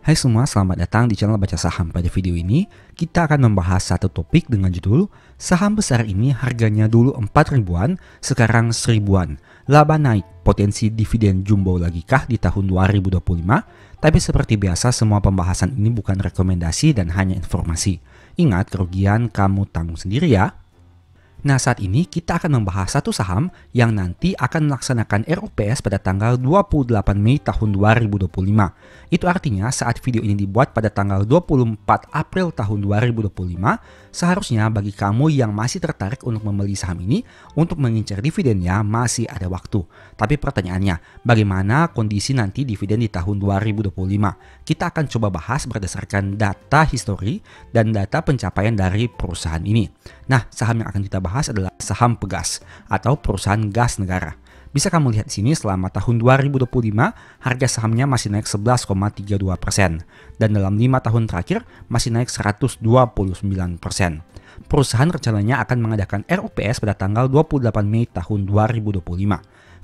Hai semua, selamat datang di channel Baca Saham. Pada video ini, kita akan membahas satu topik dengan judul saham besar ini harganya dulu 4 ribuan, sekarang 1000-an. Laba naik, potensi dividen jumbo lagi kah di tahun 2025? Tapi seperti biasa, semua pembahasan ini bukan rekomendasi dan hanya informasi. Ingat, kerugian kamu tanggung sendiri ya. Nah, saat ini kita akan membahas satu saham yang nanti akan melaksanakan ROPS pada tanggal 28 Mei tahun 2025. Itu artinya saat video ini dibuat pada tanggal 24 April tahun 2025, seharusnya bagi kamu yang masih tertarik untuk membeli saham ini untuk mengincar dividennya masih ada waktu. Tapi pertanyaannya, bagaimana kondisi nanti dividen di tahun 2025? Kita akan coba bahas berdasarkan data histori dan data pencapaian dari perusahaan ini. Nah, saham yang akan kita bahas adalah saham Pegas atau perusahaan gas negara. Bisa kamu lihat di sini selama tahun 2025 harga sahamnya masih naik 11,32% dan dalam 5 tahun terakhir masih naik 129%. Perusahaan rencananya akan mengadakan ROPS pada tanggal 28 Mei tahun 2025.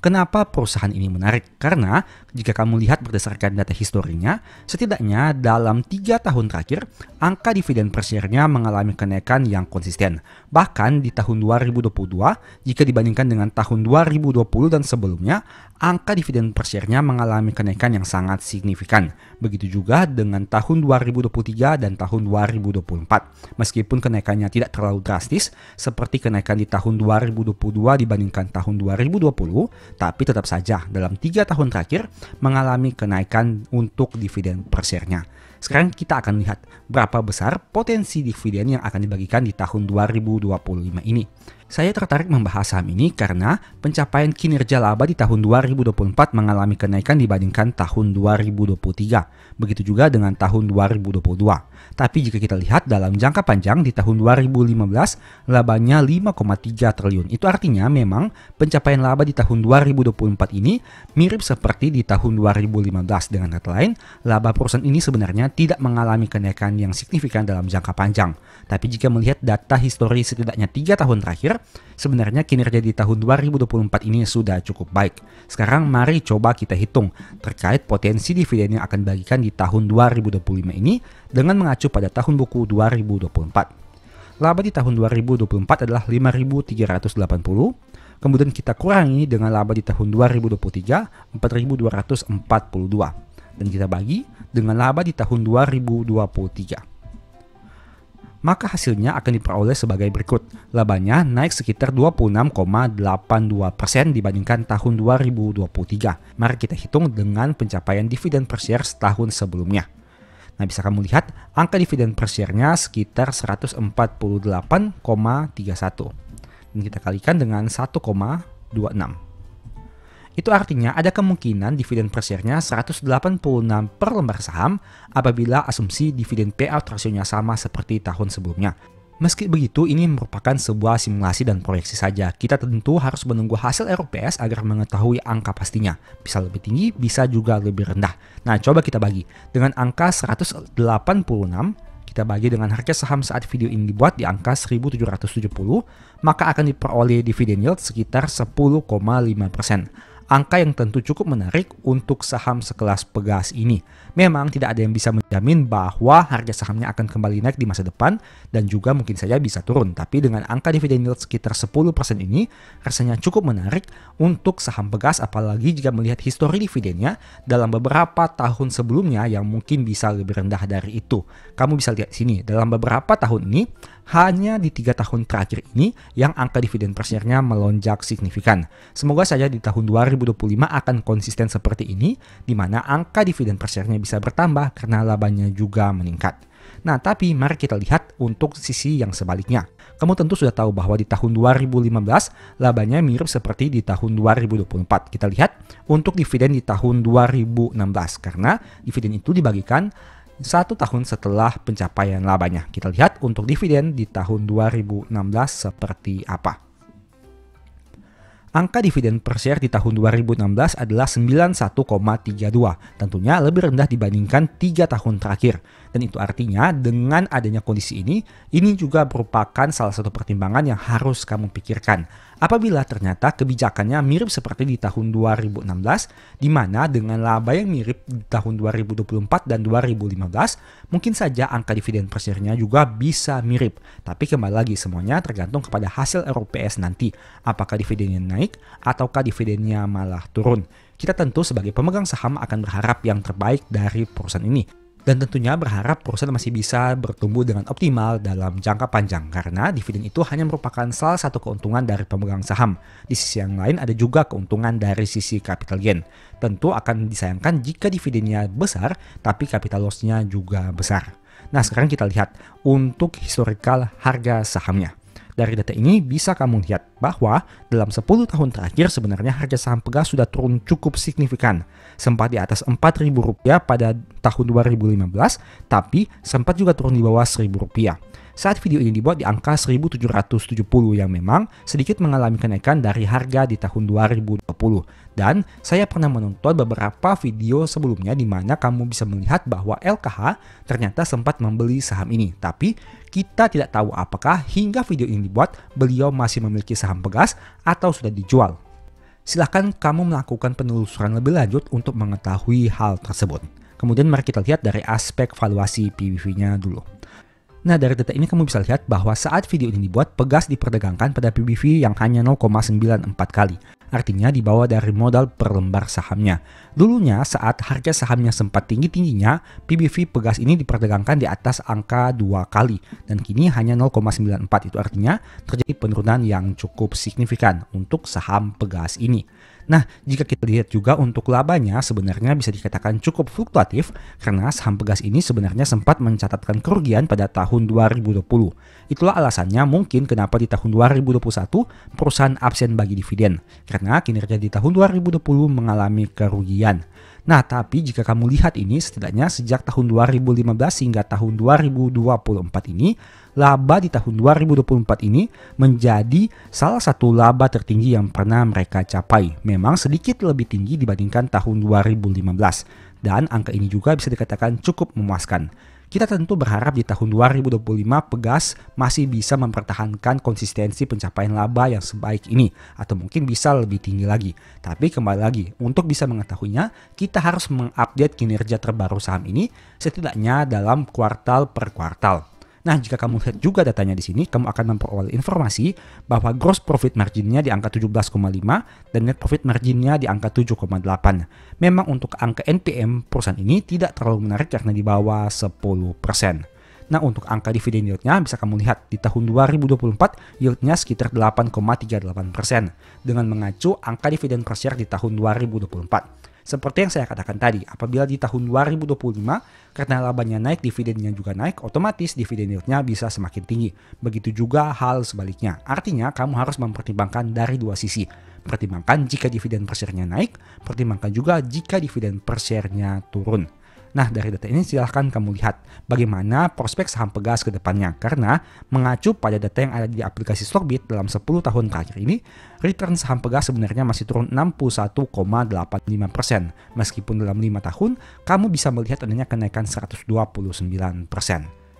Kenapa perusahaan ini menarik? Karena jika kamu lihat berdasarkan data historinya, setidaknya dalam 3 tahun terakhir, angka dividen per share-nya mengalami kenaikan yang konsisten. Bahkan di tahun 2022, jika dibandingkan dengan tahun 2020 dan sebelumnya, angka dividen per share-nya mengalami kenaikan yang sangat signifikan. Begitu juga dengan tahun 2023 dan tahun 2024. Meskipun kenaikannya tidak terlalu drastis, seperti kenaikan di tahun 2022 dibandingkan tahun 2020, tapi tetap saja dalam 3 tahun terakhir mengalami kenaikan untuk dividen per share-nya. Sekarang kita akan lihat berapa besar potensi dividen yang akan dibagikan di tahun 2025 ini. Saya tertarik membahas saham ini karena pencapaian kinerja laba di tahun 2024 mengalami kenaikan dibandingkan tahun 2023. Begitu juga dengan tahun 2022. Tapi jika kita lihat dalam jangka panjang di tahun 2015 labanya 5,3 triliun. Itu artinya memang pencapaian laba di tahun 2024 ini mirip seperti di tahun 2015. Dengan kata lain, laba perusahaan ini sebenarnya tidak mengalami kenaikan yang signifikan dalam jangka panjang. Tapi jika melihat data histori setidaknya 3 tahun terakhir, sebenarnya kinerja di tahun 2024 ini sudah cukup baik. Sekarang mari coba kita hitung terkait potensi dividen yang akan dibagikan di tahun 2025 ini dengan mengacu pada tahun buku 2024. Laba di tahun 2024 adalah 5.380. Kemudian kita kurangi dengan laba di tahun 2023 4.242. Dan kita bagi dengan laba di tahun 2023. Maka hasilnya akan diperoleh sebagai berikut. Labanya naik sekitar 26,82% dibandingkan tahun 2023. Mari kita hitung dengan pencapaian dividen per share setahun sebelumnya. Nah, bisa kamu lihat angka dividen per share-nya sekitar 148,31. Dan kita kalikan dengan 1,26. Itu artinya ada kemungkinan dividen per share-nya 186 per lembar saham apabila asumsi dividen payout ratio-nya sama seperti tahun sebelumnya. Meski begitu, ini merupakan sebuah simulasi dan proyeksi saja. Kita tentu harus menunggu hasil ROPS agar mengetahui angka pastinya. Bisa lebih tinggi, bisa juga lebih rendah. Nah, coba kita bagi. Dengan angka 186, kita bagi dengan harga saham saat video ini dibuat di angka 1770, maka akan diperoleh dividen yield sekitar 10,5%. Angka yang tentu cukup menarik untuk saham sekelas Pegas ini. Memang tidak ada yang bisa menjamin bahwa harga sahamnya akan kembali naik di masa depan dan juga mungkin saja bisa turun. Tapi dengan angka dividen yield sekitar 10% ini rasanya cukup menarik untuk saham Pegas, apalagi jika melihat histori dividennya dalam beberapa tahun sebelumnya yang mungkin bisa lebih rendah dari itu. Kamu bisa lihat sini, dalam beberapa tahun ini hanya di 3 tahun terakhir ini yang angka dividen per share-nya melonjak signifikan. Semoga saja di tahun 2025 akan konsisten seperti ini, di mana angka dividen per share-nya bisa bertambah karena labanya juga meningkat. Nah, tapi mari kita lihat untuk sisi yang sebaliknya. Kamu tentu sudah tahu bahwa di tahun 2015 labanya mirip seperti di tahun 2024. Kita lihat untuk dividen di tahun 2016 karena dividen itu dibagikan 1 tahun setelah pencapaian labanya. Kita lihat untuk dividen di tahun 2016 seperti apa. Angka dividen per share di tahun 2016 adalah 91,32, tentunya lebih rendah dibandingkan 3 tahun terakhir. Dan itu artinya dengan adanya kondisi ini juga merupakan salah satu pertimbangan yang harus kamu pikirkan. Apabila ternyata kebijakannya mirip seperti di tahun 2016, di mana dengan laba yang mirip di tahun 2024 dan 2015, mungkin saja angka dividen per share-nya juga bisa mirip. Tapi kembali lagi semuanya tergantung kepada hasil RUPS nanti. Apakah dividennya naik ataukah dividennya malah turun. Kita tentu sebagai pemegang saham akan berharap yang terbaik dari perusahaan ini. Dan tentunya berharap perusahaan masih bisa bertumbuh dengan optimal dalam jangka panjang karena dividen itu hanya merupakan salah satu keuntungan dari pemegang saham. Di sisi yang lain ada juga keuntungan dari sisi capital gain. Tentu akan disayangkan jika dividennya besar tapi capital loss-nya juga besar. Nah sekarang kita lihat untuk historical harga sahamnya. Dari data ini bisa kamu lihat bahwa dalam 10 tahun terakhir sebenarnya harga saham Pegas sudah turun cukup signifikan. Sempat di atas Rp4.000 pada tahun 2015, tapi sempat juga turun di bawah Rp1.000. Saat video ini dibuat di angka 1.770 yang memang sedikit mengalami kenaikan dari harga di tahun 2020. Dan saya pernah menonton beberapa video sebelumnya di mana kamu bisa melihat bahwa LKH ternyata sempat membeli saham ini. Tapi kita tidak tahu apakah hingga video ini dibuat beliau masih memiliki saham Pegas atau sudah dijual. Silahkan kamu melakukan penelusuran lebih lanjut untuk mengetahui hal tersebut. Kemudian mari kita lihat dari aspek valuasi PBV-nya dulu. Nah dari data ini kamu bisa lihat bahwa saat video ini dibuat, Pegas diperdagangkan pada PBV yang hanya 0,94 kali. Artinya di bawah dari modal per lembar sahamnya. Dulunya saat harga sahamnya sempat tinggi-tingginya, PBV Pegas ini diperdagangkan di atas angka 2 kali. Dan kini hanya 0,94, itu artinya terjadi penurunan yang cukup signifikan untuk saham Pegas ini. Nah, jika kita lihat juga untuk labanya sebenarnya bisa dikatakan cukup fluktuatif karena saham Pegas ini sebenarnya sempat mencatatkan kerugian pada tahun 2020. Itulah alasannya mungkin kenapa di tahun 2021 perusahaan absen bagi dividen karena kinerja di tahun 2020 mengalami kerugian. Nah, tapi jika kamu lihat ini setidaknya sejak tahun 2015 hingga tahun 2024 ini, laba di tahun 2024 ini menjadi salah satu laba tertinggi yang pernah mereka capai. Memang sedikit lebih tinggi dibandingkan tahun 2015 dan angka ini juga bisa dikatakan cukup memuaskan. Kita tentu berharap di tahun 2025 Pegas masih bisa mempertahankan konsistensi pencapaian laba yang sebaik ini atau mungkin bisa lebih tinggi lagi. Tapi kembali lagi, untuk bisa mengetahuinya kita harus mengupdate kinerja terbaru saham ini setidaknya dalam kuartal per kuartal. Nah, jika kamu lihat juga datanya di sini, kamu akan memperoleh informasi bahwa gross profit marginnya di angka 17,5 dan net profit marginnya di angka 7,8. Memang untuk angka NPM perusahaan ini tidak terlalu menarik karena di bawah 10%. Nah, untuk angka dividen yieldnya bisa kamu lihat di tahun 2024 yieldnya sekitar 8,38% dengan mengacu angka dividen per share di tahun 2024. Seperti yang saya katakan tadi, apabila di tahun 2025 karena labanya naik, dividennya juga naik, otomatis dividen yieldnya bisa semakin tinggi. Begitu juga hal sebaliknya. Artinya kamu harus mempertimbangkan dari dua sisi. Pertimbangkan jika dividen per share-nya naik, pertimbangkan juga jika dividen per share-nya turun. Nah, dari data ini silahkan kamu lihat bagaimana prospek saham Pegas ke depannya. Karena mengacu pada data yang ada di aplikasi Stockbit dalam 10 tahun terakhir ini, return saham Pegas sebenarnya masih turun 61,85%. Meskipun dalam 5 tahun, kamu bisa melihat adanya kenaikan 129%.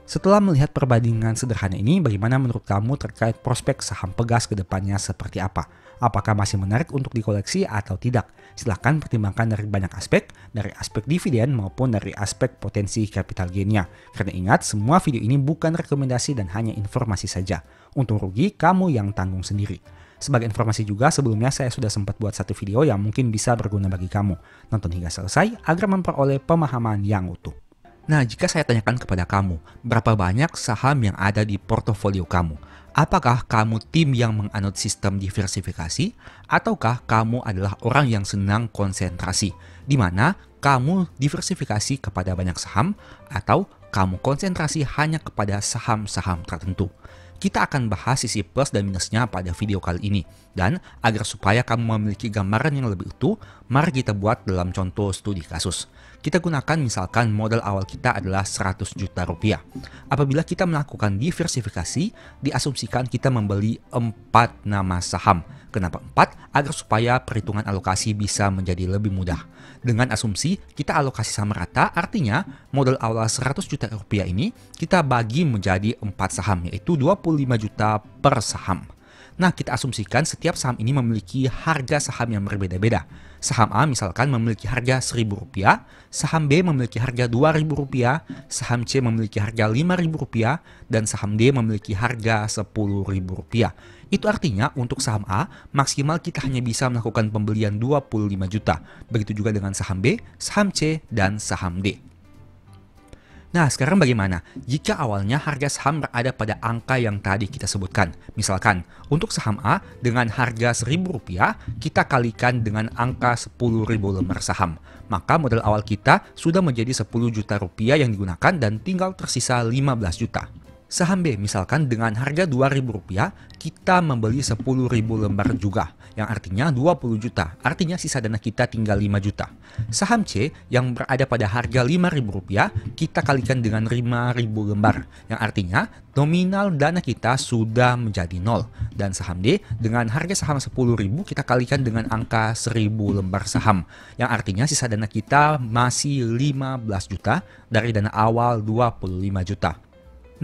Setelah melihat perbandingan sederhana ini, bagaimana menurut kamu terkait prospek saham Pegas ke depannya seperti apa? Apakah masih menarik untuk dikoleksi atau tidak? Silahkan pertimbangkan dari banyak aspek, dari aspek dividen maupun dari aspek potensi capital gain-nya. Karena ingat, semua video ini bukan rekomendasi dan hanya informasi saja. Untung rugi, kamu yang tanggung sendiri. Sebagai informasi juga, sebelumnya saya sudah sempat buat satu video yang mungkin bisa berguna bagi kamu. Nonton hingga selesai agar memperoleh pemahaman yang utuh. Nah, jika saya tanyakan kepada kamu, berapa banyak saham yang ada di portofolio kamu? Apakah kamu tim yang menganut sistem diversifikasi? Ataukah kamu adalah orang yang senang konsentrasi? Di mana kamu diversifikasi kepada banyak saham atau kamu konsentrasi hanya kepada saham-saham tertentu? Kita akan bahas sisi plus dan minusnya pada video kali ini. Dan agar supaya kamu memiliki gambaran yang lebih utuh, mari kita buat dalam contoh studi kasus. Kita gunakan misalkan modal awal kita adalah 100 juta rupiah. Apabila kita melakukan diversifikasi, diasumsikan kita membeli 4 nama saham. Kenapa 4? Agar supaya perhitungan alokasi bisa menjadi lebih mudah. Dengan asumsi kita alokasi sama rata, artinya modal awal 100 juta rupiah ini kita bagi menjadi 4 saham, yaitu 25 juta per saham. Nah, kita asumsikan setiap saham ini memiliki harga saham yang berbeda-beda. Saham A misalkan memiliki harga Rp1.000, saham B memiliki harga Rp2.000, saham C memiliki harga Rp5.000, dan saham D memiliki harga Rp10.000. Itu artinya untuk saham A, maksimal kita hanya bisa melakukan pembelian 25 juta. Begitu juga dengan saham B, saham C, dan saham D. Nah, sekarang bagaimana jika awalnya harga saham berada pada angka yang tadi kita sebutkan? Misalkan, untuk saham A dengan harga Rp1.000, kita kalikan dengan angka 10.000 lembar saham. Maka modal awal kita sudah menjadi 10 juta rupiah yang digunakan dan tinggal tersisa 15 juta. Saham B misalkan dengan harga Rp2.000, kita membeli 10.000 lembar juga, yang artinya 20 juta, artinya sisa dana kita tinggal 5 juta. Saham C yang berada pada harga Rp5.000, kita kalikan dengan 5.000 lembar, yang artinya nominal dana kita sudah menjadi 0. Dan saham D dengan harga saham 10.000, kita kalikan dengan angka 1.000 lembar saham, yang artinya sisa dana kita masih 15 juta dari dana awal 25 juta.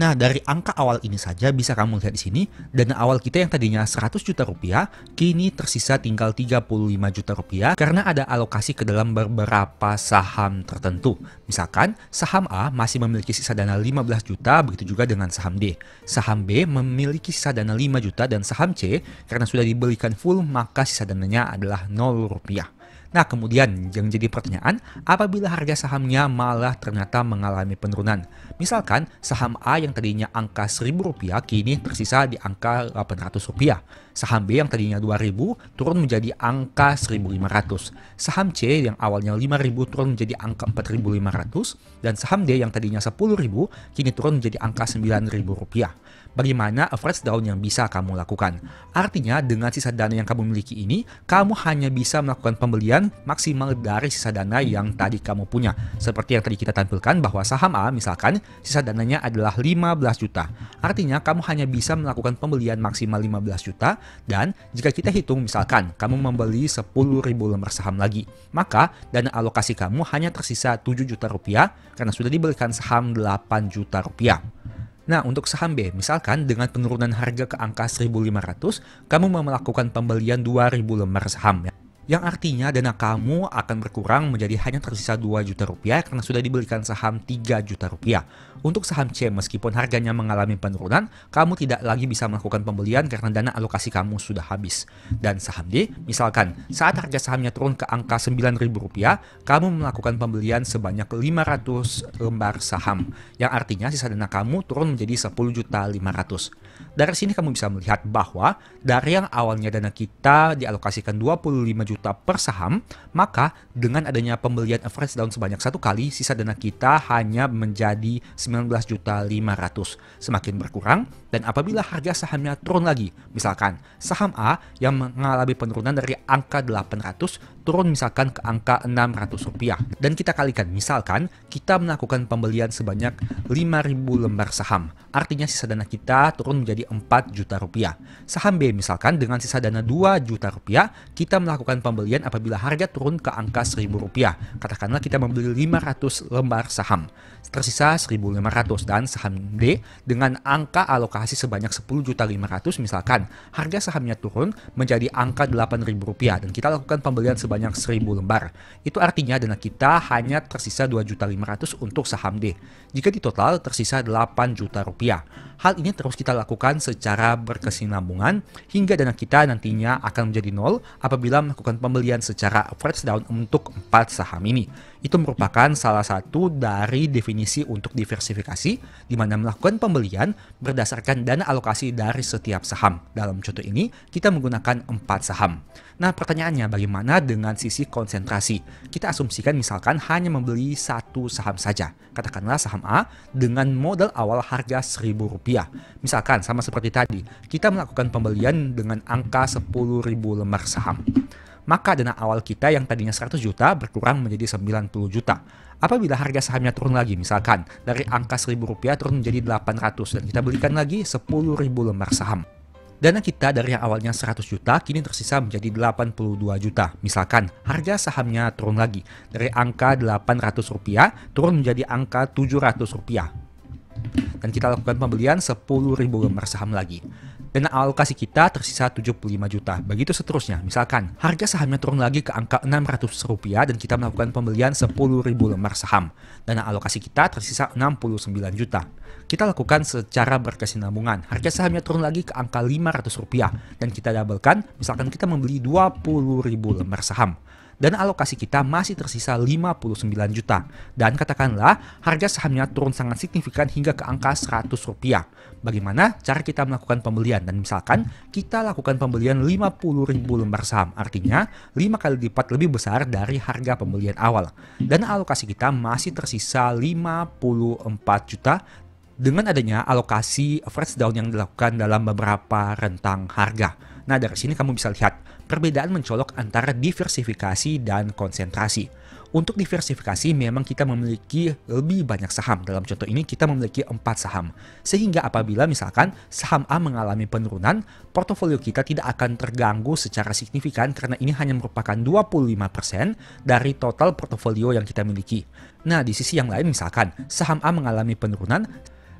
Nah, dari angka awal ini saja bisa kamu lihat di sini, dana awal kita yang tadinya 100 juta rupiah, kini tersisa tinggal 35 juta rupiah karena ada alokasi ke dalam beberapa saham tertentu. Misalkan, saham A masih memiliki sisa dana 15 juta, begitu juga dengan saham D. Saham B memiliki sisa dana 5 juta dan saham C, karena sudah dibelikan full, maka sisa dananya adalah 0 rupiah. Nah, kemudian yang jadi pertanyaan, apabila harga sahamnya malah ternyata mengalami penurunan. Misalkan, saham A yang tadinya angka Rp1.000 kini tersisa di angka Rp800. Saham B yang tadinya Rp2.000 turun menjadi angka Rp1.500. Saham C yang awalnya Rp5.000 turun menjadi angka Rp4.500. Dan saham D yang tadinya Rp10.000 kini turun menjadi angka Rp9.000. Bagaimana average down yang bisa kamu lakukan? Artinya dengan sisa dana yang kamu miliki ini, kamu hanya bisa melakukan pembelian maksimal dari sisa dana yang tadi kamu punya. Seperti yang tadi kita tampilkan bahwa saham A misalkan sisa dananya adalah 15 juta. Artinya kamu hanya bisa melakukan pembelian maksimal 15 juta dan jika kita hitung misalkan kamu membeli 10.000 lembar saham lagi, maka dana alokasi kamu hanya tersisa 7 juta rupiah karena sudah dibelikan saham 8 juta rupiah. Nah, untuk saham B, misalkan dengan penurunan harga ke angka 1.500, kamu mau melakukan pembelian 2.000 lembar saham. Yang artinya dana kamu akan berkurang menjadi hanya tersisa 2 juta rupiah karena sudah dibelikan saham 3 juta rupiah. Untuk saham C, meskipun harganya mengalami penurunan, kamu tidak lagi bisa melakukan pembelian karena dana alokasi kamu sudah habis. Dan saham D, misalkan saat harga sahamnya turun ke angka Rp9.000, kamu melakukan pembelian sebanyak 500 lembar saham. Yang artinya sisa dana kamu turun menjadi 10.500.000. Dari sini kamu bisa melihat bahwa dari yang awalnya dana kita dialokasikan 25 juta per saham, maka dengan adanya pembelian average down sebanyak satu kali, sisa dana kita hanya menjadi 19.500.000, semakin berkurang. Dan apabila harga sahamnya turun lagi, misalkan saham A yang mengalami penurunan dari angka 800 turun misalkan ke angka 600 rupiah, dan kita kalikan misalkan kita melakukan pembelian sebanyak 5.000 lembar saham, artinya sisa dana kita turun menjadi 4 juta rupiah. Saham B misalkan dengan sisa dana 2 juta rupiah, kita melakukan pembelian apabila harga turun ke angka 1.000 rupiah. Katakanlah kita membeli 500 lembar saham, tersisa 1.500. Dan saham D dengan angka alokasi sebanyak 10.500.000, misalkan harga sahamnya turun menjadi angka 8.000 rupiah dan kita lakukan pembelian sebanyak 1.000 lembar. Itu artinya dana kita hanya tersisa 2.500.000 untuk saham D. Jika di total tersisa 8 juta rupiah. Hal ini terus kita lakukan secara berkesinambungan hingga dana kita nantinya akan menjadi 0 apabila melakukan pembelian secara average down untuk 4 saham ini. Itu merupakan salah satu dari definisi untuk diversifikasi, di mana melakukan pembelian berdasarkan dana alokasi dari setiap saham. Dalam contoh ini, kita menggunakan 4 saham. Nah, pertanyaannya bagaimana dengan sisi konsentrasi? Kita asumsikan misalkan hanya membeli satu saham saja. Katakanlah saham A dengan modal awal harga Rp1.000. Misalkan sama seperti tadi, kita melakukan pembelian dengan angka 10.000 lembar saham. Maka dana awal kita yang tadinya 100 juta berkurang menjadi 90 juta. Apabila harga sahamnya turun lagi, misalkan dari angka Rp1.000 turun menjadi 800 dan kita belikan lagi 10.000 lembar saham. Dana kita dari yang awalnya 100 juta kini tersisa menjadi 82 juta. Misalkan harga sahamnya turun lagi dari angka 800 rupiah turun menjadi angka 700 rupiah. Dan kita lakukan pembelian 10.000 lembar saham lagi. Dana alokasi kita tersisa 75 juta. Begitu seterusnya. Misalkan harga sahamnya turun lagi ke angka 600 rupiah dan kita melakukan pembelian 10.000 lembar saham. Dana alokasi kita tersisa 69 juta. Kita lakukan secara berkesinambungan. Harga sahamnya turun lagi ke angka 500 rupiah dan kita doublekan. Misalkan kita membeli 20.000 lembar saham. Dan alokasi kita masih tersisa 59 juta. Dan katakanlah harga sahamnya turun sangat signifikan hingga ke angka 100 rupiah. Bagaimana cara kita melakukan pembelian? Dan misalkan kita lakukan pembelian 50.000 lembar saham. Artinya 5 kali lipat lebih besar dari harga pembelian awal. Dan alokasi kita masih tersisa 54 juta. Dengan adanya alokasi average down yang dilakukan dalam beberapa rentang harga. Nah, dari sini kamu bisa lihat perbedaan mencolok antara diversifikasi dan konsentrasi. Untuk diversifikasi memang kita memiliki lebih banyak saham. Dalam contoh ini kita memiliki 4 saham. Sehingga apabila misalkan saham A mengalami penurunan, portofolio kita tidak akan terganggu secara signifikan karena ini hanya merupakan 25% dari total portofolio yang kita miliki. Nah, di sisi yang lain misalkan saham A mengalami penurunan,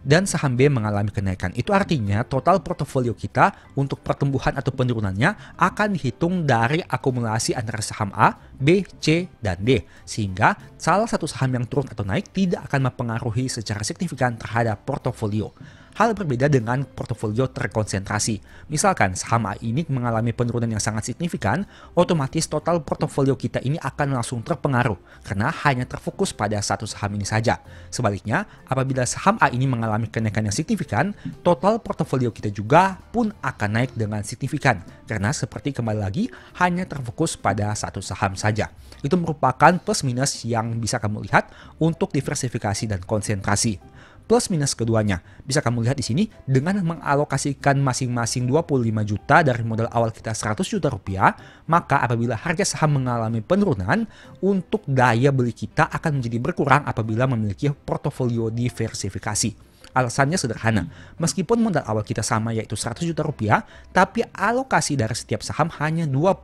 dan saham B mengalami kenaikan. Itu artinya total portofolio kita untuk pertumbuhan atau penurunannya akan dihitung dari akumulasi antara saham A, B, C, dan D. Sehingga salah satu saham yang turun atau naik tidak akan mempengaruhi secara signifikan terhadap portofolio. Hal berbeda dengan portofolio terkonsentrasi. Misalkan saham A ini mengalami penurunan yang sangat signifikan, otomatis total portofolio kita ini akan langsung terpengaruh karena hanya terfokus pada satu saham ini saja. Sebaliknya, apabila saham A ini mengalami kenaikan yang signifikan, total portofolio kita juga pun akan naik dengan signifikan karena seperti kembali lagi hanya terfokus pada satu saham saja. Itu merupakan plus minus yang bisa kamu lihat untuk diversifikasi dan konsentrasi. Plus minus keduanya, bisa kamu lihat di sini dengan mengalokasikan masing-masing 25 juta dari modal awal kita 100 juta rupiah, maka apabila harga saham mengalami penurunan, untuk daya beli kita akan menjadi berkurang apabila memiliki portofolio diversifikasi. Alasannya sederhana, meskipun modal awal kita sama yaitu 100 juta rupiah, tapi alokasi dari setiap saham hanya 25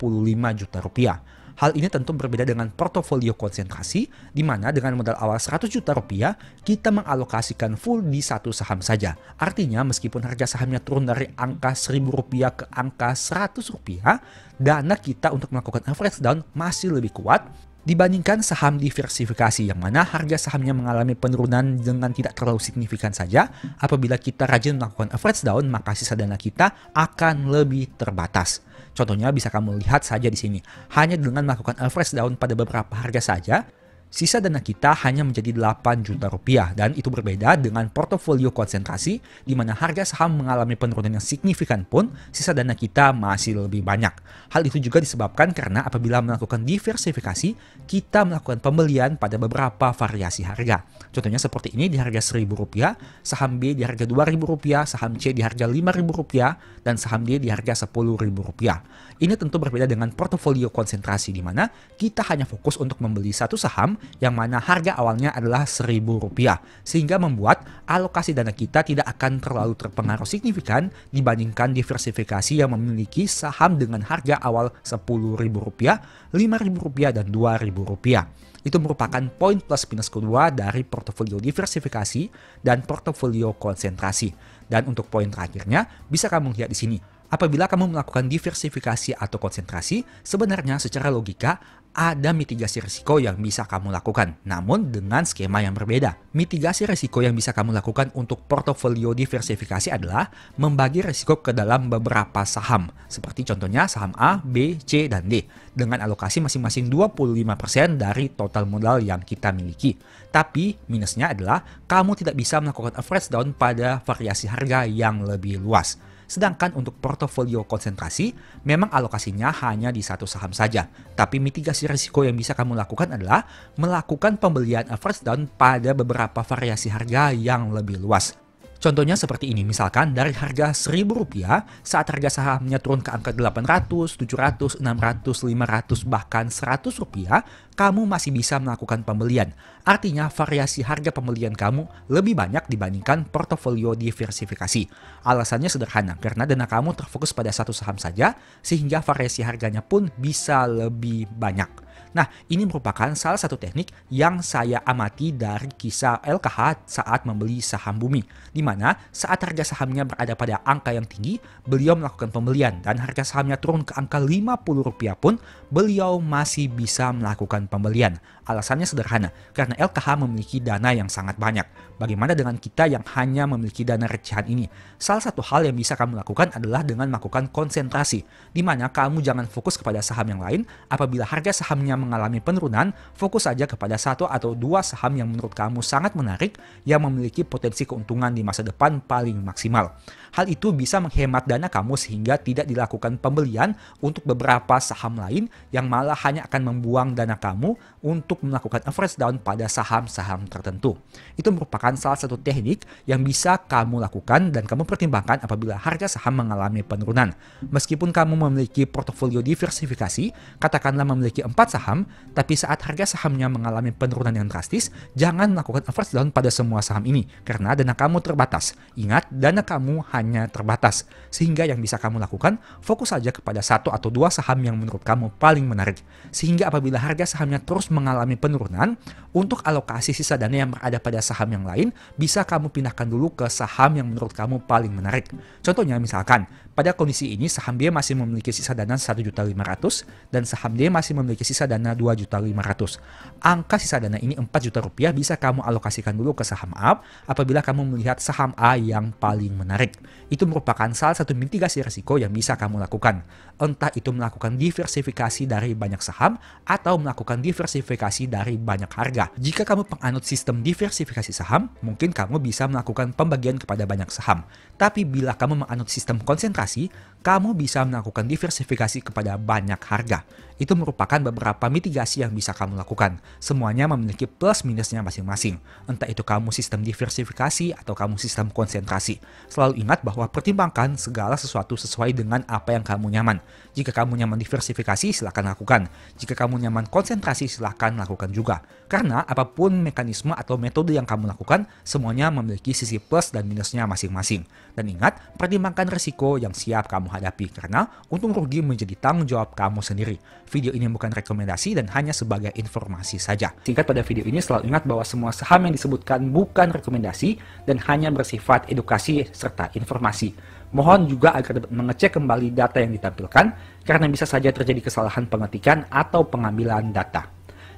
juta rupiah. Hal ini tentu berbeda dengan portofolio konsentrasi, di mana dengan modal awal 100 juta rupiah, kita mengalokasikan full di satu saham saja. Artinya meskipun harga sahamnya turun dari angka 1.000 rupiah ke angka 100 rupiah, dana kita untuk melakukan average down masih lebih kuat dibandingkan saham diversifikasi yang mana harga sahamnya mengalami penurunan dengan tidak terlalu signifikan saja. Apabila kita rajin melakukan average down, maka sisa dana kita akan lebih terbatas. Contohnya bisa kamu lihat saja di sini. Hanya dengan melakukan average down pada beberapa harga saja, sisa dana kita hanya menjadi 8 juta rupiah dan itu berbeda dengan portofolio konsentrasi di mana harga saham mengalami penurunan yang signifikan pun sisa dana kita masih lebih banyak. Hal itu juga disebabkan karena apabila melakukan diversifikasi, kita melakukan pembelian pada beberapa variasi harga. Contohnya seperti ini di harga 1.000 rupiah, saham B di harga 2.000 rupiah, saham C di harga 5.000 rupiah, dan saham D di harga 10.000 rupiah. Ini tentu berbeda dengan portofolio konsentrasi di mana kita hanya fokus untuk membeli satu saham yang mana harga awalnya adalah 1.000 rupiah, sehingga membuat alokasi dana kita tidak akan terlalu terpengaruh signifikan dibandingkan diversifikasi yang memiliki saham dengan harga awal 10.000 rupiah, 5.000 rupiah, dan 2.000 rupiah. Itu merupakan poin plus minus kedua dari portofolio diversifikasi dan portofolio konsentrasi. Dan untuk poin terakhirnya, bisa kamu lihat di sini. Apabila kamu melakukan diversifikasi atau konsentrasi, sebenarnya secara logika ada mitigasi risiko yang bisa kamu lakukan, namun dengan skema yang berbeda. Mitigasi risiko yang bisa kamu lakukan untuk portofolio diversifikasi adalah membagi risiko ke dalam beberapa saham, seperti contohnya saham A, B, C, dan D, dengan alokasi masing-masing 25% dari total modal yang kita miliki. Tapi minusnya adalah kamu tidak bisa melakukan average down pada variasi harga yang lebih luas. Sedangkan untuk portofolio konsentrasi, memang alokasinya hanya di satu saham saja. Tapi mitigasi risiko yang bisa kamu lakukan adalah melakukan pembelian average down pada beberapa variasi harga yang lebih luas. Contohnya seperti ini, misalkan dari harga Rp1.000, saat harga sahamnya turun ke angka 800, 700, 600, 500, bahkan Rp100, kamu masih bisa melakukan pembelian. Artinya variasi harga pembelian kamu lebih banyak dibandingkan portofolio diversifikasi. Alasannya sederhana, karena dana kamu terfokus pada satu saham saja, sehingga variasi harganya pun bisa lebih banyak. Nah, ini merupakan salah satu teknik yang saya amati dari kisah LKH saat membeli saham Bumi, di mana saat harga sahamnya berada pada angka yang tinggi, beliau melakukan pembelian dan harga sahamnya turun ke angka Rp50 pun, beliau masih bisa melakukan pembelian. Alasannya sederhana, karena LKH memiliki dana yang sangat banyak. Bagaimana dengan kita yang hanya memiliki dana recehan ini? Salah satu hal yang bisa kamu lakukan adalah dengan melakukan konsentrasi, di mana kamu jangan fokus kepada saham yang lain. Apabila harga sahamnya mengalami penurunan, fokus saja kepada satu atau dua saham yang menurut kamu sangat menarik, yang memiliki potensi keuntungan di masa depan paling maksimal. Hal itu bisa menghemat dana kamu sehingga tidak dilakukan pembelian untuk beberapa saham lain yang malah hanya akan membuang dana kamu untuk melakukan average down pada saham-saham tertentu. Itu merupakan salah satu teknik yang bisa kamu lakukan dan kamu pertimbangkan apabila harga saham mengalami penurunan. Meskipun kamu memiliki portofolio diversifikasi, katakanlah memiliki 4 saham, tapi saat harga sahamnya mengalami penurunan yang drastis, jangan melakukan average down pada semua saham ini karena dana kamu terbatas. Ingat, dana kamu hanya terbatas, sehingga yang bisa kamu lakukan, fokus saja kepada satu atau dua saham yang menurut kamu paling menarik. Sehingga apabila harga sahamnya terus mengalami penurunan, untuk alokasi sisa dana yang berada pada saham yang lain, bisa kamu pindahkan dulu ke saham yang menurut kamu paling menarik. Contohnya misalkan, pada kondisi ini saham B masih memiliki sisa dana Rp1.500.000 dan saham D masih memiliki sisa dana Rp2.500.000. Angka sisa dana ini Rp4 juta bisa kamu alokasikan dulu ke saham A apabila kamu melihat saham A yang paling menarik. Itu merupakan salah satu mitigasi risiko yang bisa kamu lakukan. Entah itu melakukan diversifikasi dari banyak saham atau melakukan diversifikasi dari banyak harga. Jika kamu penganut sistem diversifikasi saham, mungkin kamu bisa melakukan pembagian kepada banyak saham. Tapi bila kamu menganut sistem konsentrasi, kamu bisa melakukan diversifikasi kepada banyak harga. Itu merupakan beberapa mitigasi yang bisa kamu lakukan. Semuanya memiliki plus minusnya masing-masing. Entah itu kamu sistem diversifikasi atau kamu sistem konsentrasi. Selalu ingat bahwa pertimbangkan segala sesuatu sesuai dengan apa yang kamu nyaman. Jika kamu nyaman diversifikasi, silakan lakukan. Jika kamu nyaman konsentrasi, silakan lakukan juga. Karena apapun mekanisme atau metode yang kamu lakukan, semuanya memiliki sisi plus dan minusnya masing-masing. Dan ingat, pertimbangkan risiko yang siap kamu hadapi. Karena untung rugi menjadi tanggung jawab kamu sendiri. Video ini bukan rekomendasi dan hanya sebagai informasi saja. Singkat pada video ini, selalu ingat bahwa semua saham yang disebutkan bukan rekomendasi dan hanya bersifat edukasi serta informasi. Mohon juga agar dapat mengecek kembali data yang ditampilkan karena bisa saja terjadi kesalahan pengetikan atau pengambilan data.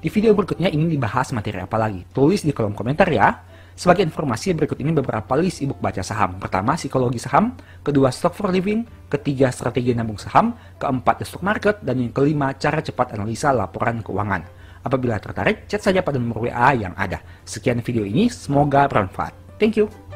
Di video berikutnya ingin dibahas materi apa lagi? Tulis di kolom komentar ya. Sebagai informasi, berikut ini beberapa list ebook baca saham. Pertama, psikologi saham. Kedua, stock for living. Ketiga, strategi nabung saham. Keempat, the stock market. Dan yang kelima, cara cepat analisa laporan keuangan. Apabila tertarik, chat saja pada nomor WA yang ada. Sekian video ini, semoga bermanfaat. Thank you.